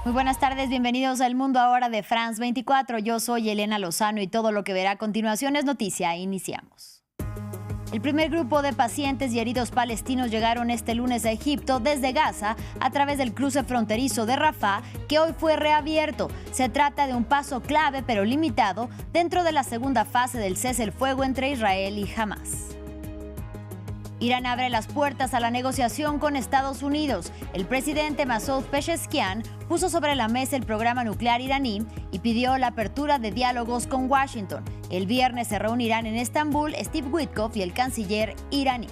Muy buenas tardes, bienvenidos al Mundo Ahora de France 24. Yo soy Elena Lozano y todo lo que verá a continuación es noticia. Iniciamos. El primer grupo de pacientes y heridos palestinos llegaron este lunes a Egipto desde Gaza a través del cruce fronterizo de Rafah, que hoy fue reabierto. Se trata de un paso clave pero limitado dentro de la segunda fase del cese el fuego entre Israel y Hamás. Irán abre las puertas a la negociación con Estados Unidos. El presidente Masoud Pezeshkian puso sobre la mesa el programa nuclear iraní y pidió la apertura de diálogos con Washington. El viernes se reunirán en Estambul Steve Witkoff y el canciller iraní.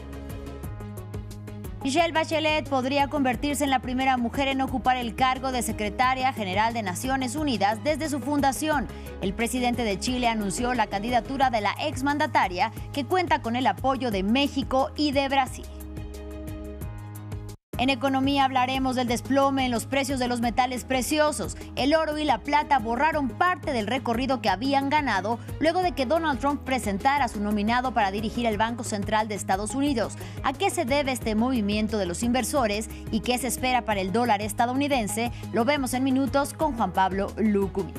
Michelle Bachelet podría convertirse en la primera mujer en ocupar el cargo de secretaria general de Naciones Unidas desde su fundación. El presidente de Chile anunció la candidatura de la exmandataria, que cuenta con el apoyo de México y de Brasil. En economía hablaremos del desplome en los precios de los metales preciosos. El oro y la plata borraron parte del recorrido que habían ganado luego de que Donald Trump presentara a su nominado para dirigir el Banco Central de Estados Unidos. ¿A qué se debe este movimiento de los inversores y qué se espera para el dólar estadounidense? Lo vemos en minutos con Juan Pablo Lucumí.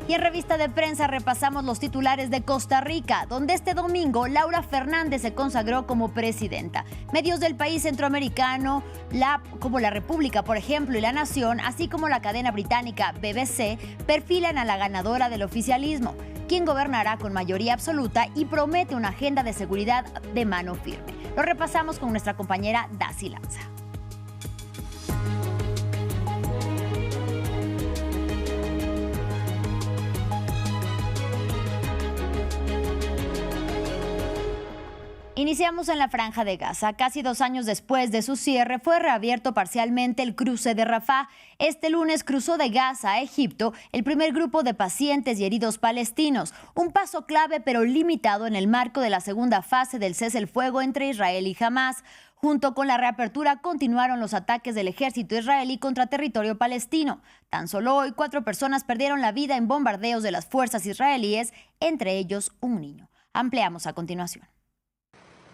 Y en revista de prensa repasamos los titulares de Costa Rica, donde este domingo Laura Fernández se consagró como presidenta. Medios del país centroamericano, como La República, por ejemplo, y La Nación, así como la cadena británica BBC, perfilan a la ganadora del oficialismo, quien gobernará con mayoría absoluta y promete una agenda de seguridad de mano firme. Lo repasamos con nuestra compañera Daisy Lanza. Iniciamos en la Franja de Gaza. Casi 2 años después de su cierre, fue reabierto parcialmente el cruce de Rafah. Este lunes cruzó de Gaza a Egipto el primer grupo de pacientes y heridos palestinos. Un paso clave pero limitado en el marco de la segunda fase del cese el fuego entre Israel y Hamás. Junto con la reapertura continuaron los ataques del ejército israelí contra territorio palestino. Tan solo hoy 4 personas perdieron la vida en bombardeos de las fuerzas israelíes, entre ellos un niño. Ampliamos a continuación.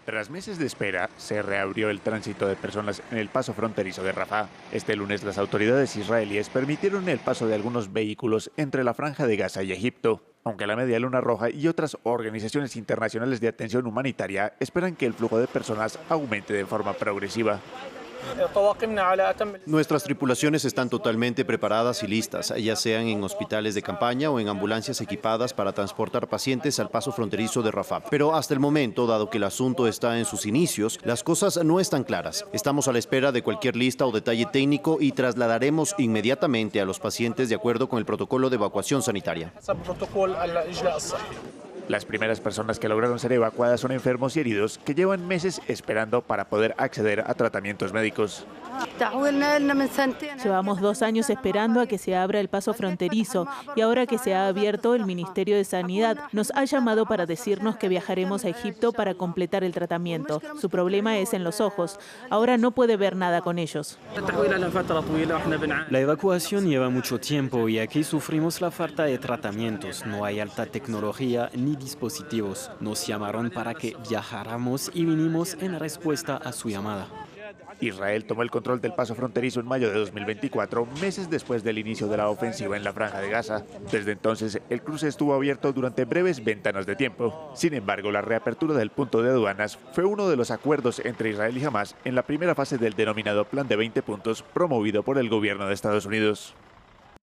Tras meses de espera, se reabrió el tránsito de personas en el paso fronterizo de Rafah. Este lunes las autoridades israelíes permitieron el paso de algunos vehículos entre la Franja de Gaza y Egipto, aunque la Media Luna Roja y otras organizaciones internacionales de atención humanitaria esperan que el flujo de personas aumente de forma progresiva. Nuestras tripulaciones están totalmente preparadas y listas, ya sean en hospitales de campaña o en ambulancias equipadas para transportar pacientes al paso fronterizo de Rafah. Pero hasta el momento, dado que el asunto está en sus inicios, las cosas no están claras. Estamos a la espera de cualquier lista o detalle técnico y trasladaremos inmediatamente a los pacientes de acuerdo con el protocolo de evacuación sanitaria. Las primeras personas que lograron ser evacuadas son enfermos y heridos que llevan meses esperando para poder acceder a tratamientos médicos. Llevamos 2 años esperando a que se abra el paso fronterizo y ahora que se ha abierto, el Ministerio de Sanidad nos ha llamado para decirnos que viajaremos a Egipto para completar el tratamiento. Su problema es en los ojos. Ahora no puede ver nada con ellos. La evacuación lleva mucho tiempo y aquí sufrimos la falta de tratamientos. No hay alta tecnología ni dispositivos. Nos llamaron para que viajáramos y vinimos en respuesta a su llamada. Israel tomó el control del paso fronterizo en mayo de 2024, meses después del inicio de la ofensiva en la Franja de Gaza. Desde entonces, el cruce estuvo abierto durante breves ventanas de tiempo. Sin embargo, la reapertura del punto de aduanas fue uno de los acuerdos entre Israel y Hamás en la primera fase del denominado Plan de 20 puntos promovido por el gobierno de Estados Unidos.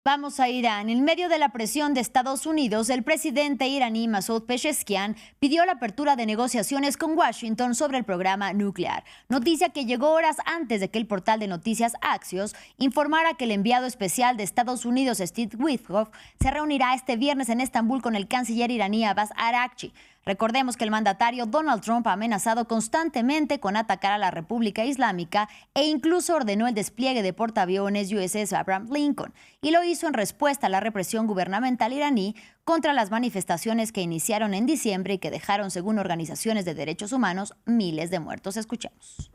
Vamos a Irán. En medio de la presión de Estados Unidos, el presidente iraní Masoud Pezeshkian pidió la apertura de negociaciones con Washington sobre el programa nuclear. Noticia que llegó horas antes de que el portal de noticias Axios informara que el enviado especial de Estados Unidos, Steve Witkoff, se reunirá este viernes en Estambul con el canciller iraní Abbas Araghchi. Recordemos que el mandatario Donald Trump ha amenazado constantemente con atacar a la República Islámica e incluso ordenó el despliegue de portaaviones USS Abraham Lincoln, y lo hizo en respuesta a la represión gubernamental iraní contra las manifestaciones que iniciaron en diciembre y que dejaron, según organizaciones de derechos humanos, miles de muertos. Escuchemos.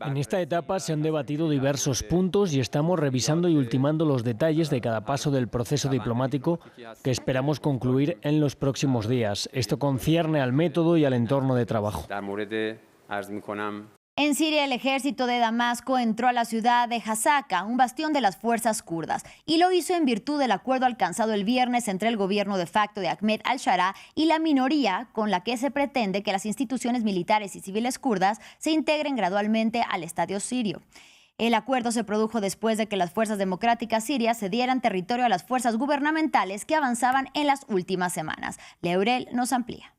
En esta etapa se han debatido diversos puntos y estamos revisando y ultimando los detalles de cada paso del proceso diplomático que esperamos concluir en los próximos días. Esto concierne al método y al entorno de trabajo. En Siria, el ejército de Damasco entró a la ciudad de Hasaka, un bastión de las fuerzas kurdas, y lo hizo en virtud del acuerdo alcanzado el viernes entre el gobierno de facto de Ahmed al-Shara y la minoría, con la que se pretende que las instituciones militares y civiles kurdas se integren gradualmente al Estado sirio. El acuerdo se produjo después de que las fuerzas democráticas sirias cedieran territorio a las fuerzas gubernamentales que avanzaban en las últimas semanas. Leurel nos amplía.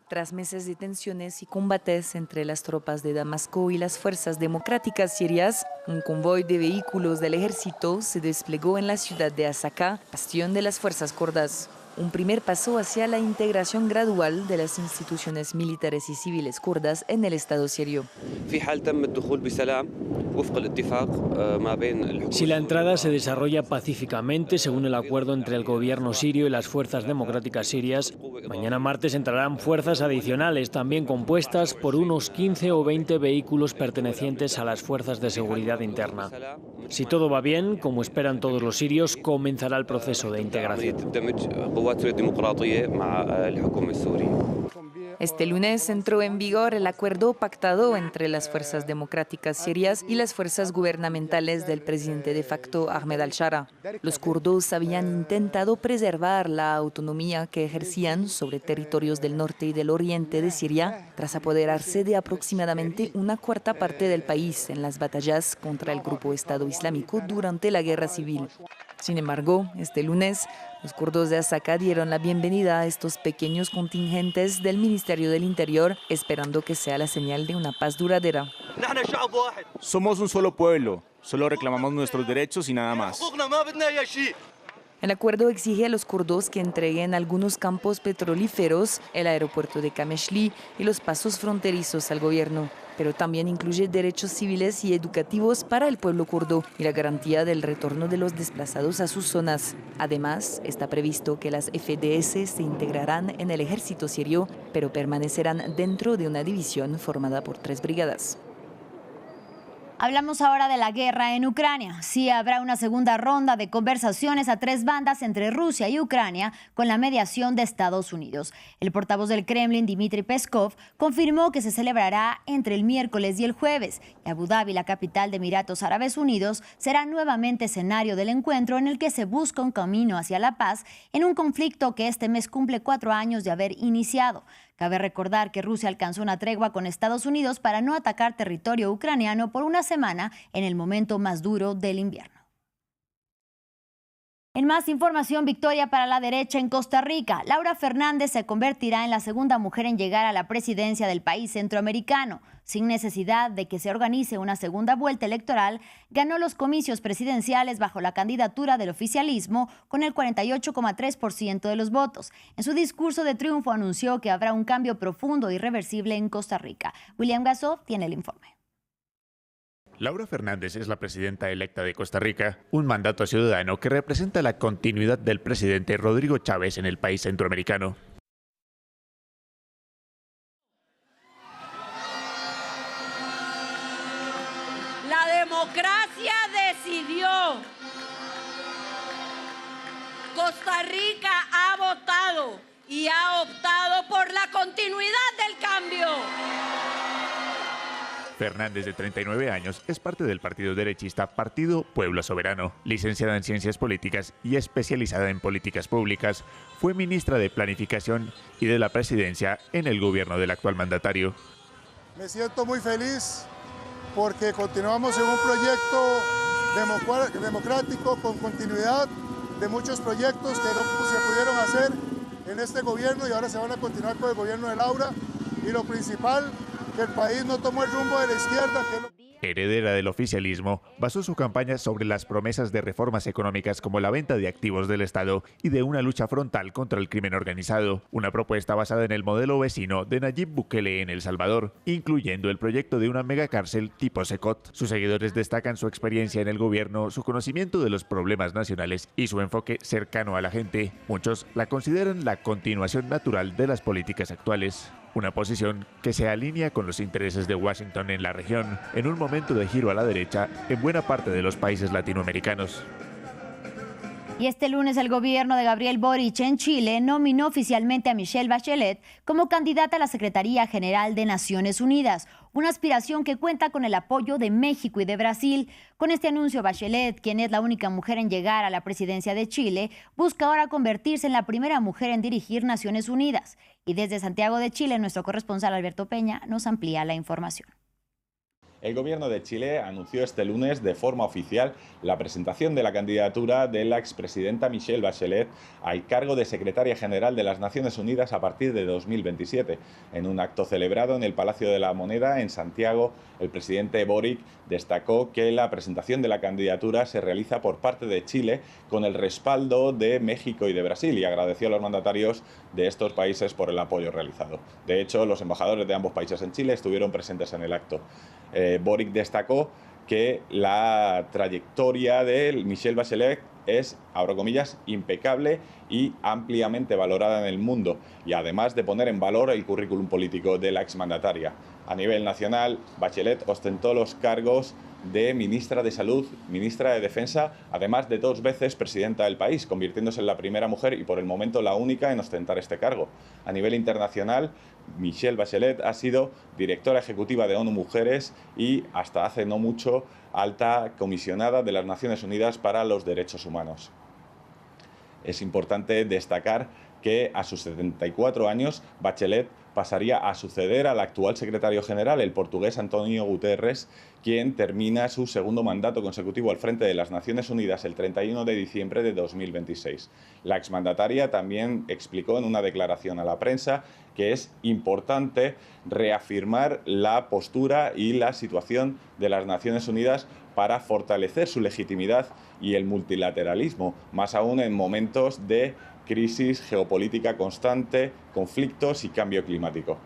Tras meses de tensiones y combates entre las tropas de Damasco y las fuerzas democráticas sirias, un convoy de vehículos del ejército se desplegó en la ciudad de Hasaka, bastión de las fuerzas kurdas. Un primer paso hacia la integración gradual de las instituciones militares y civiles kurdas en el Estado sirio. Si la entrada se desarrolla pacíficamente, según el acuerdo entre el gobierno sirio y las fuerzas democráticas sirias, mañana martes entrarán fuerzas adicionales, también compuestas por unos 15 o 20 vehículos pertenecientes a las fuerzas de seguridad interna. Si todo va bien, como esperan todos los sirios, comenzará el proceso de integración. Este lunes entró en vigor el acuerdo pactado entre las fuerzas democráticas sirias y las fuerzas gubernamentales del presidente de facto Ahmed al-Shara. Los kurdos habían intentado preservar la autonomía que ejercían sobre territorios del norte y del oriente de Siria, tras apoderarse de aproximadamente una cuarta parte del país en las batallas contra el grupo Estado Islámico durante la guerra civil. Sin embargo, este lunes, los kurdos de Hasaka dieron la bienvenida a estos pequeños contingentes del Ministerio del Interior, esperando que sea la señal de una paz duradera. Somos un solo pueblo, solo reclamamos nuestros derechos y nada más. El acuerdo exige a los kurdos que entreguen algunos campos petrolíferos, el aeropuerto de Kameshli y los pasos fronterizos al gobierno, pero también incluye derechos civiles y educativos para el pueblo kurdo y la garantía del retorno de los desplazados a sus zonas. Además, está previsto que las FDS se integrarán en el ejército sirio, pero permanecerán dentro de una división formada por 3 brigadas. Hablamos ahora de la guerra en Ucrania. Sí habrá una segunda ronda de conversaciones a 3 bandas entre Rusia y Ucrania con la mediación de Estados Unidos. El portavoz del Kremlin, Dmitry Peskov, confirmó que se celebrará entre el miércoles y el jueves. Y Abu Dhabi, la capital de Emiratos Árabes Unidos, será nuevamente escenario del encuentro en el que se busca un camino hacia la paz en un conflicto que este mes cumple 4 años de haber iniciado. Cabe recordar que Rusia alcanzó una tregua con Estados Unidos para no atacar territorio ucraniano por una semana en el momento más duro del invierno. En más información, victoria para la derecha en Costa Rica. Laura Fernández se convertirá en la segunda mujer en llegar a la presidencia del país centroamericano. Sin necesidad de que se organice una segunda vuelta electoral, ganó los comicios presidenciales bajo la candidatura del oficialismo con el 48,3% de los votos. En su discurso de triunfo anunció que habrá un cambio profundo e irreversible en Costa Rica. William Gasov tiene el informe. Laura Fernández es la presidenta electa de Costa Rica, un mandato ciudadano que representa la continuidad del presidente Rodrigo Chávez en el país centroamericano. La democracia decidió. Costa Rica ha votado y ha optado por la continuidad del cambio. Fernández, de 39 años, es parte del partido derechista Partido Pueblo Soberano. Licenciada en Ciencias Políticas y especializada en políticas públicas, fue ministra de Planificación y de la Presidencia en el gobierno del actual mandatario. Me siento muy feliz porque continuamos en un proyecto democrático con continuidad de muchos proyectos que no se pudieron hacer en este gobierno y ahora se van a continuar con el gobierno de Laura. Y lo principal, que el país no tomó el rumbo de la izquierda. Heredera del oficialismo, basó su campaña sobre las promesas de reformas económicas como la venta de activos del Estado y de una lucha frontal contra el crimen organizado, una propuesta basada en el modelo vecino de Nayib Bukele en El Salvador, incluyendo el proyecto de una megacárcel tipo Secot. Sus seguidores destacan su experiencia en el gobierno, su conocimiento de los problemas nacionales y su enfoque cercano a la gente. Muchos la consideran la continuación natural de las políticas actuales. Una posición que se alinea con los intereses de Washington en la región, en un momento de giro a la derecha en buena parte de los países latinoamericanos. Y este lunes el gobierno de Gabriel Boric en Chile nominó oficialmente a Michelle Bachelet como candidata a la Secretaría General de Naciones Unidas, una aspiración que cuenta con el apoyo de México y de Brasil. Con este anuncio, Bachelet, quien es la única mujer en llegar a la presidencia de Chile, busca ahora convertirse en la primera mujer en dirigir Naciones Unidas. Y desde Santiago de Chile, nuestro corresponsal Alberto Peña nos amplía la información. El gobierno de Chile anunció este lunes de forma oficial la presentación de la candidatura de la expresidenta Michelle Bachelet al cargo de secretaria general de las Naciones Unidas a partir de 2027. En un acto celebrado en el Palacio de la Moneda, en Santiago, el presidente Boric destacó que la presentación de la candidatura se realiza por parte de Chile con el respaldo de México y de Brasil y agradeció a los mandatarios de estos países por el apoyo realizado. De hecho, los embajadores de ambos países en Chile estuvieron presentes en el acto. Boric destacó que la trayectoria de Michelle Bachelet es, abro comillas, impecable y ampliamente valorada en el mundo, y además de poner en valor el currículum político de la exmandataria. A nivel nacional, Bachelet ostentó los cargos de ministra de Salud, ministra de Defensa, además de 2 veces presidenta del país, convirtiéndose en la primera mujer y por el momento la única en ostentar este cargo. A nivel internacional, Michelle Bachelet ha sido directora ejecutiva de ONU Mujeres y hasta hace no mucho alta comisionada de las Naciones Unidas para los Derechos Humanos. Es importante destacar que a sus 74 años Bachelet pasaría a suceder al actual secretario general, el portugués António Guterres, quien termina su segundo mandato consecutivo al frente de las Naciones Unidas el 31 de diciembre de 2026. La exmandataria también explicó en una declaración a la prensa que es importante reafirmar la postura y la situación de las Naciones Unidas para fortalecer su legitimidad y el multilateralismo, más aún en momentos de crisis geopolítica constante, conflictos y cambio climático.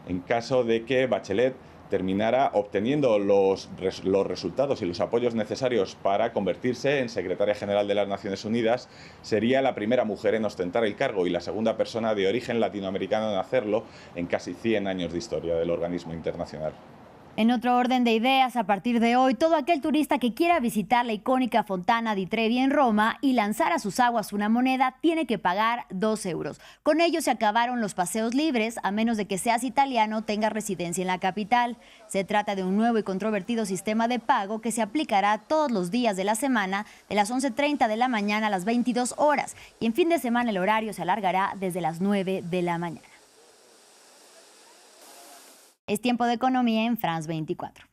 En caso de que Bachelet terminara obteniendo los resultados y los apoyos necesarios para convertirse en secretaria general de las Naciones Unidas, sería la primera mujer en ostentar el cargo y la segunda persona de origen latinoamericano en hacerlo en casi 100 años de historia del organismo internacional. En otro orden de ideas, a partir de hoy, todo aquel turista que quiera visitar la icónica Fontana di Trevi en Roma y lanzar a sus aguas una moneda tiene que pagar 2 euros. Con ello se acabaron los paseos libres, a menos de que seas italiano o tengas residencia en la capital. Se trata de un nuevo y controvertido sistema de pago que se aplicará todos los días de la semana, de las 11:30 de la mañana a las 22 horas. Y en fin de semana el horario se alargará desde las 9 de la mañana. Es tiempo de economía en France 24.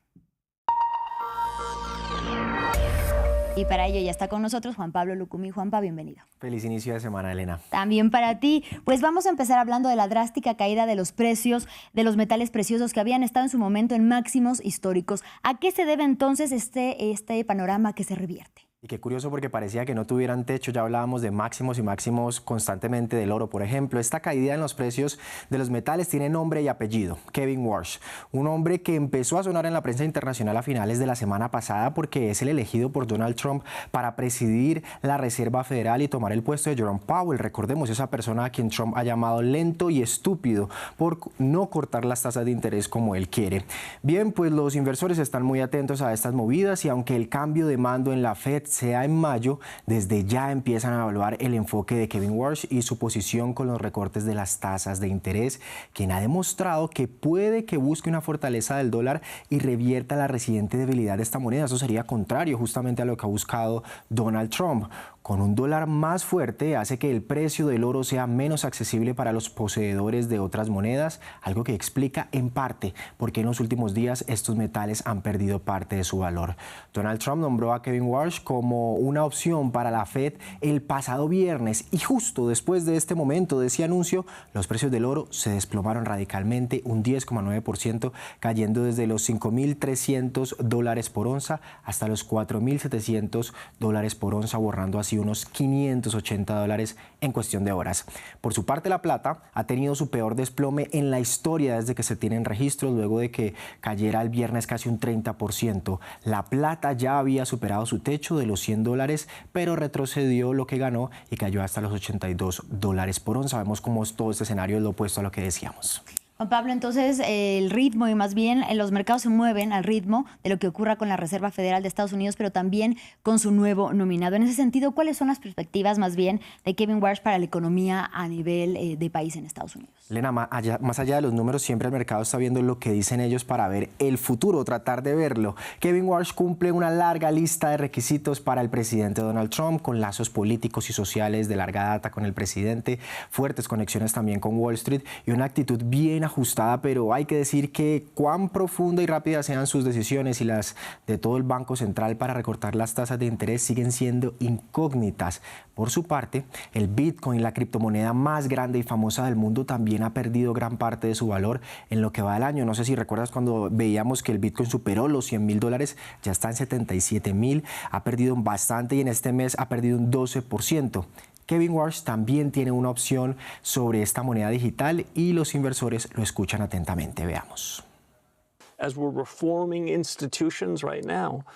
Y para ello ya está con nosotros Juan Pablo Lucumí. Juanpa, bienvenido. Feliz inicio de semana, Elena. También para ti. Pues vamos a empezar hablando de la drástica caída de los precios de los metales preciosos que habían estado en su momento en máximos históricos. ¿A qué se debe entonces este panorama que se revierte? Y qué curioso porque parecía que no tuvieran techo, ya hablábamos de máximos y máximos constantemente del oro, por ejemplo. Esta caída en los precios de los metales tiene nombre y apellido, Kevin Warsh, un hombre que empezó a sonar en la prensa internacional a finales de la semana pasada porque es el elegido por Donald Trump para presidir la Reserva Federal y tomar el puesto de Jerome Powell. Recordemos, esa persona a quien Trump ha llamado lento y estúpido por no cortar las tasas de interés como él quiere. Bien, pues los inversores están muy atentos a estas movidas y aunque el cambio de mando en la Fed sea en mayo, desde ya empiezan a evaluar el enfoque de Kevin Warsh y su posición con los recortes de las tasas de interés, quien ha demostrado que puede que busque una fortaleza del dólar y revierta la reciente debilidad de esta moneda. Eso sería contrario justamente a lo que ha buscado Donald Trump. Con un dólar más fuerte hace que el precio del oro sea menos accesible para los poseedores de otras monedas, algo que explica en parte por qué en los últimos días estos metales han perdido parte de su valor. Donald Trump nombró a Kevin Warsh como una opción para la Fed el pasado viernes y justo después de este momento, de ese anuncio, los precios del oro se desplomaron radicalmente, un 10,9%, cayendo desde los $5.300 por onza hasta los $4.700 por onza, borrando así unos $580 en cuestión de horas. Por su parte, la plata ha tenido su peor desplome en la historia desde que se tienen registros, luego de que cayera el viernes casi un 30%. La plata ya había superado su techo de los $100, pero retrocedió lo que ganó y cayó hasta los $82 por onza. Vemos cómo todo este escenario es lo opuesto a lo que decíamos. Juan Pablo, entonces el ritmo y más bien los mercados se mueven al ritmo de lo que ocurra con la Reserva Federal de Estados Unidos, pero también con su nuevo nominado. En ese sentido, ¿cuáles son las perspectivas más bien de Kevin Warsh para la economía a nivel de país en Estados Unidos? Elena, más allá de los números, siempre el mercado está viendo lo que dicen ellos para ver el futuro, tratar de verlo. Kevin Warsh cumple una larga lista de requisitos para el presidente Donald Trump, con lazos políticos y sociales de larga data con el presidente, fuertes conexiones también con Wall Street y una actitud bien ajustada, pero hay que decir que cuán profunda y rápida sean sus decisiones y las de todo el Banco Central para recortar las tasas de interés siguen siendo incógnitas. Por su parte, el Bitcoin, la criptomoneda más grande y famosa del mundo, también ha perdido gran parte de su valor en lo que va del año. No sé si recuerdas cuando veíamos que el Bitcoin superó los $100,000, ya está en 77,000, ha perdido bastante y en este mes ha perdido un 12%. Kevin Warsh también tiene una opción sobre esta moneda digital y los inversores lo escuchan atentamente. Veamos.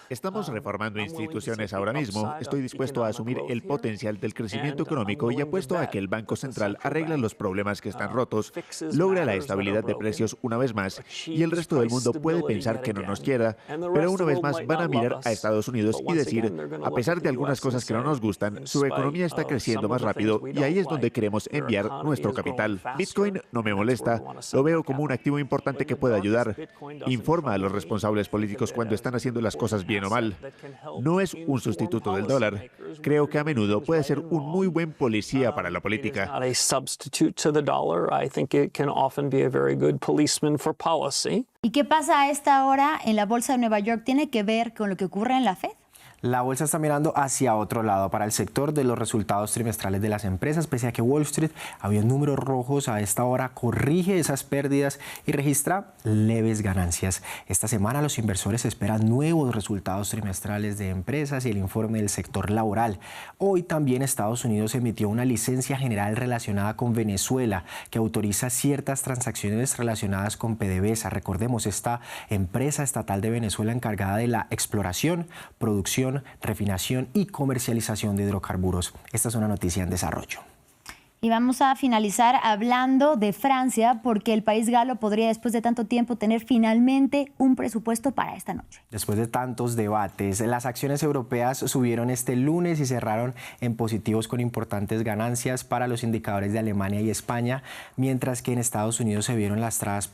Estamos reformando instituciones ahora mismo. Estoy dispuesto a asumir el potencial del crecimiento económico y apuesto a que el Banco Central arregle los problemas que están rotos, logra la estabilidad de precios una vez más y el resto del mundo puede pensar que no nos quiera, pero una vez más van a mirar a Estados Unidos y decir, a pesar de algunas cosas que no nos gustan, su economía está creciendo más rápido y ahí es donde queremos enviar nuestro capital. Bitcoin no me molesta, lo veo como un activo importante que puede ayudar. Informa a los responsables políticos cuando están haciendo las cosas bien o mal. No es un sustituto del dólar. Creo que a menudo puede ser un muy buen policía para la política. ¿Y qué pasa a esta hora en la Bolsa de Nueva York? ¿Tiene que ver con lo que ocurre en la Fed? La bolsa está mirando hacia otro lado para el sector de los resultados trimestrales de las empresas, pese a que Wall Street había números rojos. A esta hora corrige esas pérdidas y registra leves ganancias. Esta semana los inversores esperan nuevos resultados trimestrales de empresas y el informe del sector laboral. Hoy también Estados Unidos emitió una licencia general relacionada con Venezuela que autoriza ciertas transacciones relacionadas con PDVSA. Recordemos, esta empresa estatal de Venezuela encargada de la exploración, producción, refinación y comercialización de hidrocarburos. Esta es una noticia en desarrollo. Y vamos a finalizar hablando de Francia, porque el país galo podría, después de tanto tiempo, tener finalmente un presupuesto para esta noche. Después de tantos debates, las acciones europeas subieron este lunes y cerraron en positivos con importantes ganancias para los indicadores de Alemania y España, mientras que en Estados Unidos se vieron lastradas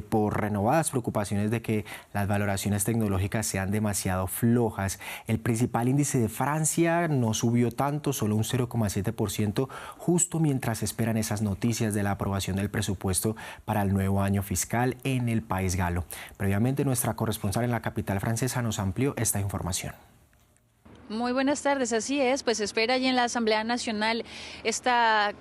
por renovadas preocupaciones de que las valoraciones tecnológicas sean demasiado flojas. El principal índice de Francia no subió tanto, solo un 0,7%, justo mientras esperan esas noticias de la aprobación del presupuesto para el nuevo año fiscal en el país galo. Previamente, nuestra corresponsal en la capital francesa nos amplió esta información. Muy buenas tardes, así es, pues espera allí en la Asamblea Nacional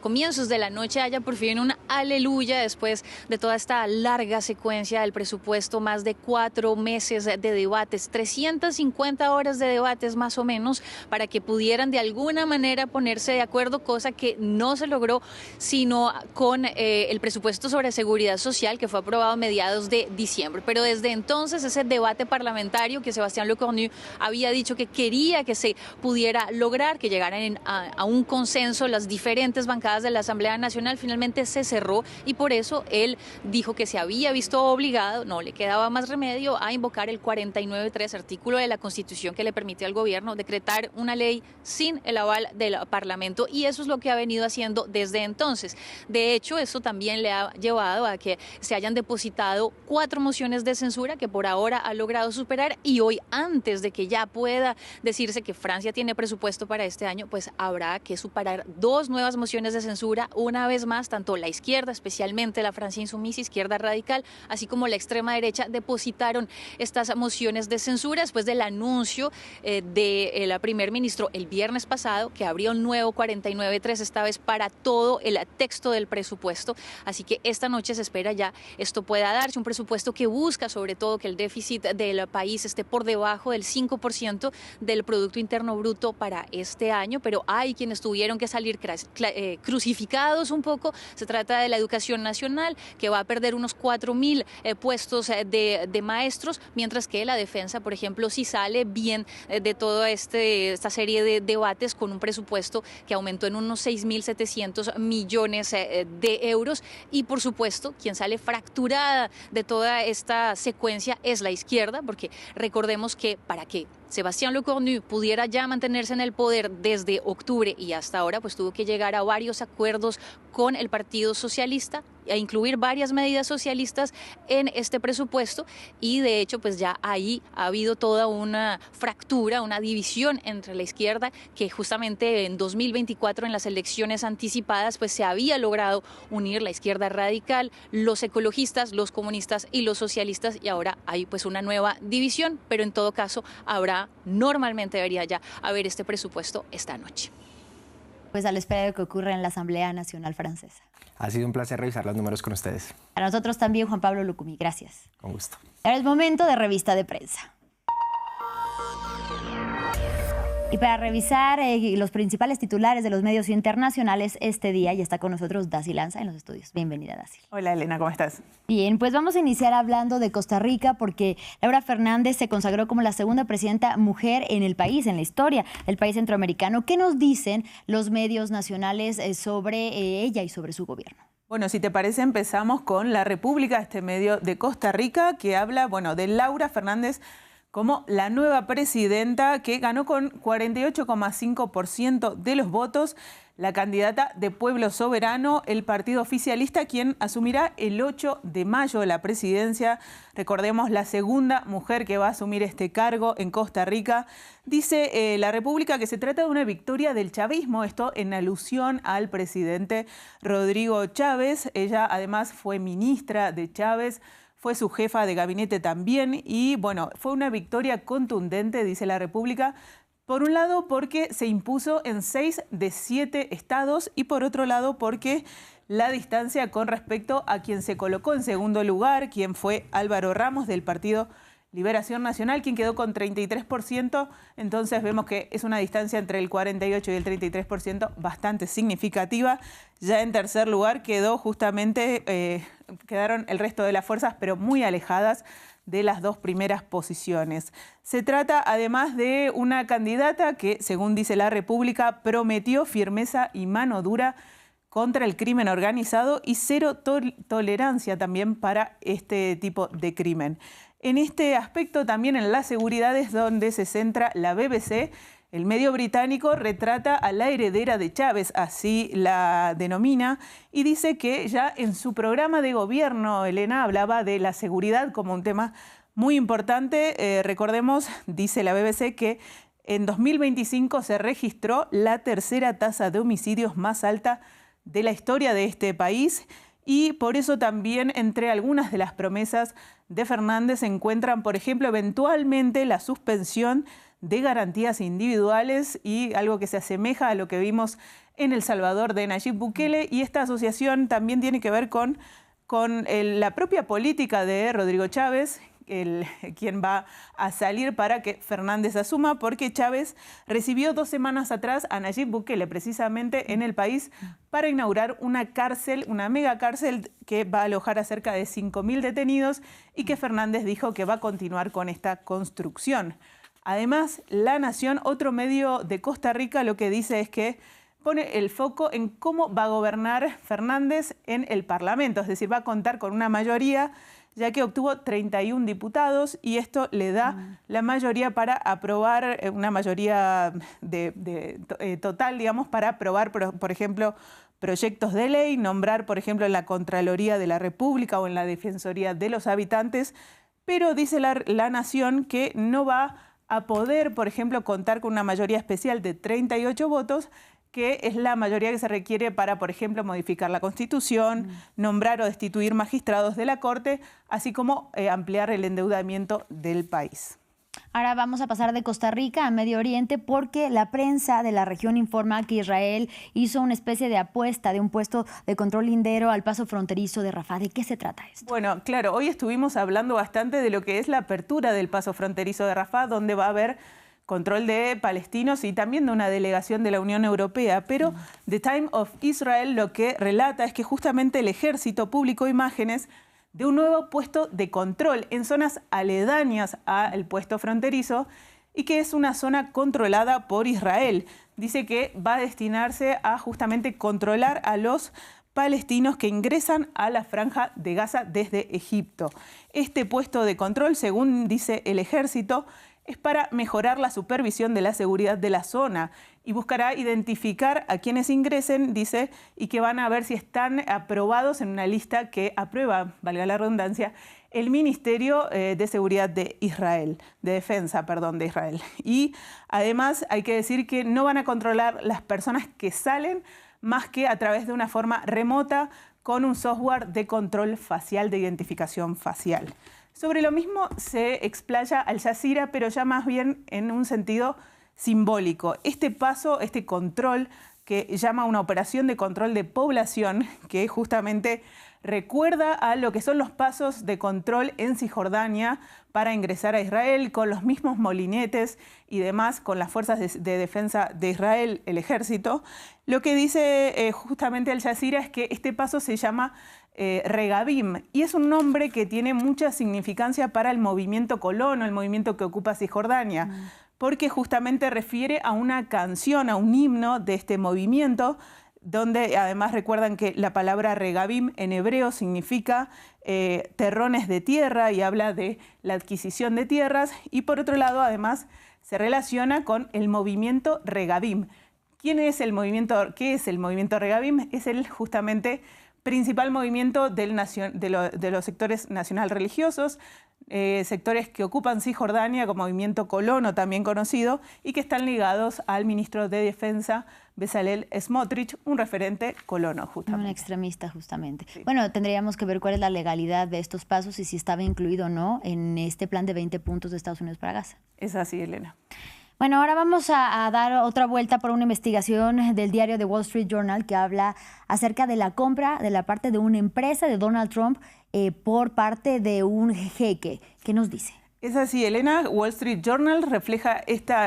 comienzos de la noche haya por fin un aleluya después de toda esta larga secuencia del presupuesto, más de 4 meses de debates, 350 horas de debates más o menos, para que pudieran de alguna manera ponerse de acuerdo, cosa que no se logró sino con el presupuesto sobre seguridad social que fue aprobado a mediados de diciembre. Pero desde entonces ese debate parlamentario que Sébastien Lecornu había dicho que quería que se pudiera lograr, que llegaran a un consenso las diferentes bancadas de la Asamblea Nacional, finalmente se cerró y por eso él dijo que se había visto obligado, no le quedaba más remedio, a invocar el 49.3, artículo de la Constitución que le permite al gobierno decretar una ley sin el aval del Parlamento, y eso es lo que ha venido haciendo desde entonces. De hecho, eso también le ha llevado a que se hayan depositado 4 mociones de censura que por ahora ha logrado superar, y hoy, antes de que ya pueda decirse que Francia tiene presupuesto para este año, pues habrá que superar 2 nuevas mociones de censura. Una vez más, tanto la izquierda, especialmente la Francia Insoumise, izquierda radical, así como la extrema derecha, depositaron estas mociones de censura después del anuncio del primer ministro el viernes pasado que habría un nuevo 49.3, esta vez para todo el texto del presupuesto. Así que esta noche se espera ya esto pueda darse, un presupuesto que busca sobre todo que el déficit del país esté por debajo del 5% del Producto Producto Interno Bruto para este año, pero hay quienes tuvieron que salir crucificados un poco. Se trata de la educación nacional, que va a perder unos 4.000 puestos de maestros, mientras que la defensa, por ejemplo, sí sale bien de toda esta serie de debates, con un presupuesto que aumentó en unos 6.700 millones de euros. Y por supuesto, quien sale fracturada de toda esta secuencia es la izquierda, porque recordemos que para que Sébastien Lecornu pudiera ya mantenerse en el poder desde octubre y hasta ahora, pues tuvo que llegar a varios acuerdos con el Partido Socialista e incluir varias medidas socialistas en este presupuesto, y de hecho pues ya ahí ha habido toda una fractura, una división entre la izquierda, que justamente en 2024 en las elecciones anticipadas pues se había logrado unir la izquierda radical, los ecologistas, los comunistas y los socialistas, y ahora hay pues una nueva división, pero en todo caso normalmente debería ya haber este presupuesto esta noche. Pues a la espera de lo que ocurra en la Asamblea Nacional Francesa. Ha sido un placer revisar los números con ustedes. A nosotros también, Juan Pablo Lucumí. Gracias. Con gusto. Ahora es momento de revista de prensa. Y para revisar los principales titulares de los medios internacionales este día, ya está con nosotros Dacy Lanza en los estudios. Bienvenida, Dacy. Hola, Elena, ¿cómo estás? Bien, pues vamos a iniciar hablando de Costa Rica, porque Laura Fernández se consagró como la segunda presidenta mujer en el país, en la historia del país centroamericano. ¿Qué nos dicen los medios nacionales sobre ella y sobre su gobierno? Bueno, si te parece, empezamos con La República, este medio de Costa Rica, que habla, de Laura Fernández como la nueva presidenta, que ganó con 48,5% de los votos, la candidata de Pueblo Soberano, el partido oficialista, quien asumirá el 8 de mayo la presidencia. Recordemos, la segunda mujer que va a asumir este cargo en Costa Rica. Dice La República que se trata de una victoria del chavismo, esto en alusión al presidente Rodrigo Chávez. Ella además fue ministra de Chávez, fue su jefa de gabinete también, y fue una victoria contundente, dice La República, por un lado porque se impuso en 6 de 7 estados, y por otro lado porque la distancia con respecto a quien se colocó en segundo lugar, quien fue Álvaro Ramos del Partido Liberación Nacional, quien quedó con 33%, entonces vemos que es una distancia entre el 48 y el 33% bastante significativa. Ya en tercer lugar quedaron el resto de las fuerzas, pero muy alejadas de las dos primeras posiciones. Se trata además de una candidata que, según dice La República, prometió firmeza y mano dura contra el crimen organizado y cero tolerancia también para este tipo de crimen. En este aspecto, también en la seguridad, es donde se centra la BBC. El medio británico retrata a la heredera de Chávez, así la denomina, y dice que ya en su programa de gobierno, Elena, hablaba de la seguridad como un tema muy importante. Recordemos, dice la BBC, que en 2025 se registró la tercera tasa de homicidios más alta de la historia de este país. Y por eso también, entre algunas de las promesas de Fernández, se encuentran, por ejemplo, eventualmente la suspensión de garantías individuales, y algo que se asemeja a lo que vimos en El Salvador de Nayib Bukele. Y esta asociación también tiene que ver con la propia política de Rodrigo Chávez, quien va a salir para que Fernández asuma, porque Chávez recibió 2 semanas atrás a Nayib Bukele, precisamente en el país, para inaugurar una cárcel, una mega cárcel que va a alojar a cerca de 5.000 detenidos, y que Fernández dijo que va a continuar con esta construcción. Además, La Nación, otro medio de Costa Rica, lo que dice es que pone el foco en cómo va a gobernar Fernández en el Parlamento, es decir, va a contar con una mayoría, ya que obtuvo 31 diputados, y esto le da la mayoría para aprobar, una mayoría total, para aprobar, por ejemplo, proyectos de ley, nombrar, por ejemplo, en la Contraloría de la República o en la Defensoría de los Habitantes. Pero dice la Nación que no va a poder, por ejemplo, contar con una mayoría especial de 38 votos, que es la mayoría que se requiere para, por ejemplo, modificar la Constitución, nombrar o destituir magistrados de la Corte, así como ampliar el endeudamiento del país. Ahora vamos a pasar de Costa Rica a Medio Oriente, porque la prensa de la región informa que Israel hizo una especie de apuesta de un puesto de control lindero al paso fronterizo de Rafah. ¿De qué se trata esto? Bueno, claro, hoy estuvimos hablando bastante de lo que es la apertura del paso fronterizo de Rafah, donde va a haber control de palestinos y también de una delegación de la Unión Europea. Pero The Times of Israel lo que relata es que justamente el ejército publicó imágenes de un nuevo puesto de control en zonas aledañas al puesto fronterizo y que es una zona controlada por Israel. Dice que va a destinarse a justamente controlar a los palestinos que ingresan a la Franja de Gaza desde Egipto. Este puesto de control, según dice el ejército, es para mejorar la supervisión de la seguridad de la zona y buscará identificar a quienes ingresen, dice, y que van a ver si están aprobados en una lista que aprueba, valga la redundancia, el Ministerio de Seguridad de Israel, de Defensa, perdón, de Israel. Y además hay que decir que no van a controlar las personas que salen más que a través de una forma remota con un software de control facial, de identificación facial. Sobre lo mismo se explaya Al Jazeera, pero ya más bien en un sentido simbólico. Este paso, este control que llama una operación de control de población, que justamente recuerda a lo que son los pasos de control en Cisjordania para ingresar a Israel, con los mismos molinetes y demás, con las fuerzas de defensa de Israel, el ejército. Lo que dice justamente Al Jazeera es que este paso se llama Regabim, y es un nombre que tiene mucha significancia para el movimiento colono, el movimiento que ocupa Cisjordania, porque justamente refiere a una canción, a un himno de este movimiento, donde además recuerdan que la palabra Regabim en hebreo significa terrones de tierra y habla de la adquisición de tierras, y por otro lado además se relaciona con el movimiento Regabim. ¿Qué es el movimiento Regabim? Es el justamente principal movimiento de los sectores nacional religiosos, sectores que ocupan Cisjordania como movimiento colono también conocido y que están ligados al ministro de Defensa Bezalel Smotrich, un referente colono justamente. Un extremista justamente. Sí. Bueno, tendríamos que ver cuál es la legalidad de estos pasos y si estaba incluido o no en este plan de 20 puntos de Estados Unidos para Gaza. Es así, Elena. Bueno, ahora vamos a dar otra vuelta por una investigación del diario The Wall Street Journal que habla acerca de la compra de la parte de una empresa de Donald Trump por parte de un jeque. ¿Qué nos dice? Es así, Elena. Wall Street Journal refleja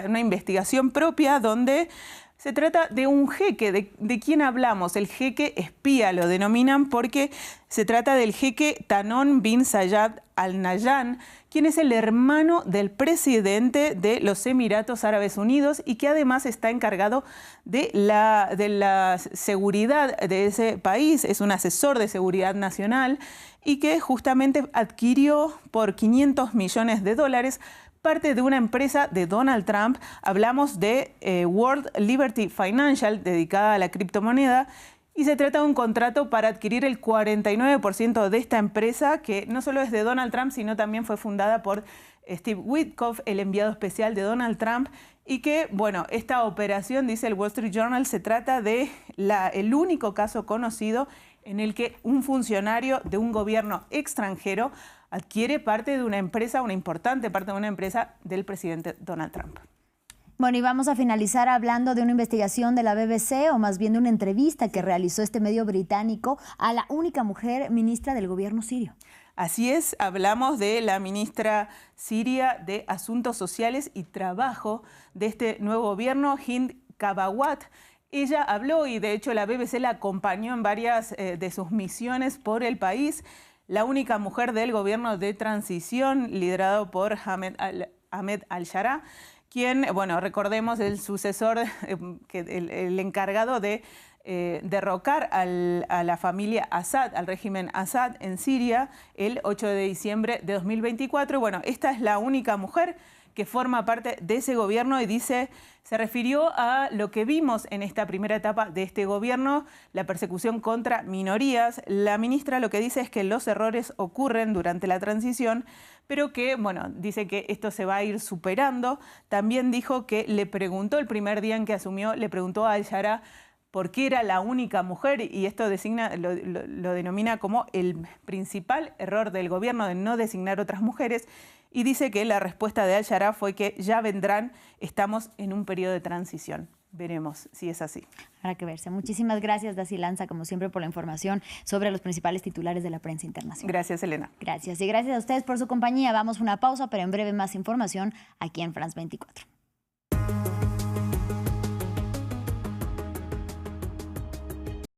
una investigación propia donde se trata de un jeque. ¿De quién hablamos? El jeque espía lo denominan porque se trata del jeque Tanon bin Zayed Al Nahyan, quien es el hermano del presidente de los Emiratos Árabes Unidos y que además está encargado de la seguridad de ese país. Es un asesor de seguridad nacional y que justamente adquirió por $500 millones parte de una empresa de Donald Trump. Hablamos de World Liberty Financial, dedicada a la criptomoneda, y se trata de un contrato para adquirir el 49% de esta empresa, que no solo es de Donald Trump, sino también fue fundada por Steve Witkoff, el enviado especial de Donald Trump, y que, bueno, esta operación, dice el Wall Street Journal, se trata de el único caso conocido en el que un funcionario de un gobierno extranjero adquiere parte de una empresa, una importante parte de una empresa del presidente Donald Trump. Bueno, y vamos a finalizar hablando de una investigación de la BBC, o más bien de una entrevista que realizó este medio británico a la única mujer ministra del gobierno sirio. Así es, hablamos de la ministra siria de Asuntos Sociales y Trabajo de este nuevo gobierno, Hind Kabawat. Ella habló y de hecho la BBC la acompañó en varias de sus misiones por el país. La única mujer del gobierno de transición liderado por Ahmed al-Shara, quien, bueno, recordemos, el sucesor, el encargado de derrocar a la familia Assad, al régimen Assad en Siria, el 8 de diciembre de 2024. Bueno, esta es la única mujer que forma parte de ese gobierno y dice, se refirió a lo que vimos en esta primera etapa de este gobierno, la persecución contra minorías. La ministra lo que dice es que los errores ocurren durante la transición, pero que, bueno, dice que esto se va a ir superando. También dijo que le preguntó el primer día en que asumió, le preguntó a al-Shara por qué era la única mujer, y esto lo denomina como el principal error del gobierno de no designar otras mujeres, y dice que la respuesta de al-Shara fue que ya vendrán, estamos en un periodo de transición. Veremos si es así. Habrá que verse. Muchísimas gracias, Daci Lanza, como siempre, por la información sobre los principales titulares de la prensa internacional. Gracias, Elena. Gracias. Y gracias a ustedes por su compañía. Vamos a una pausa, pero en breve más información aquí en France 24.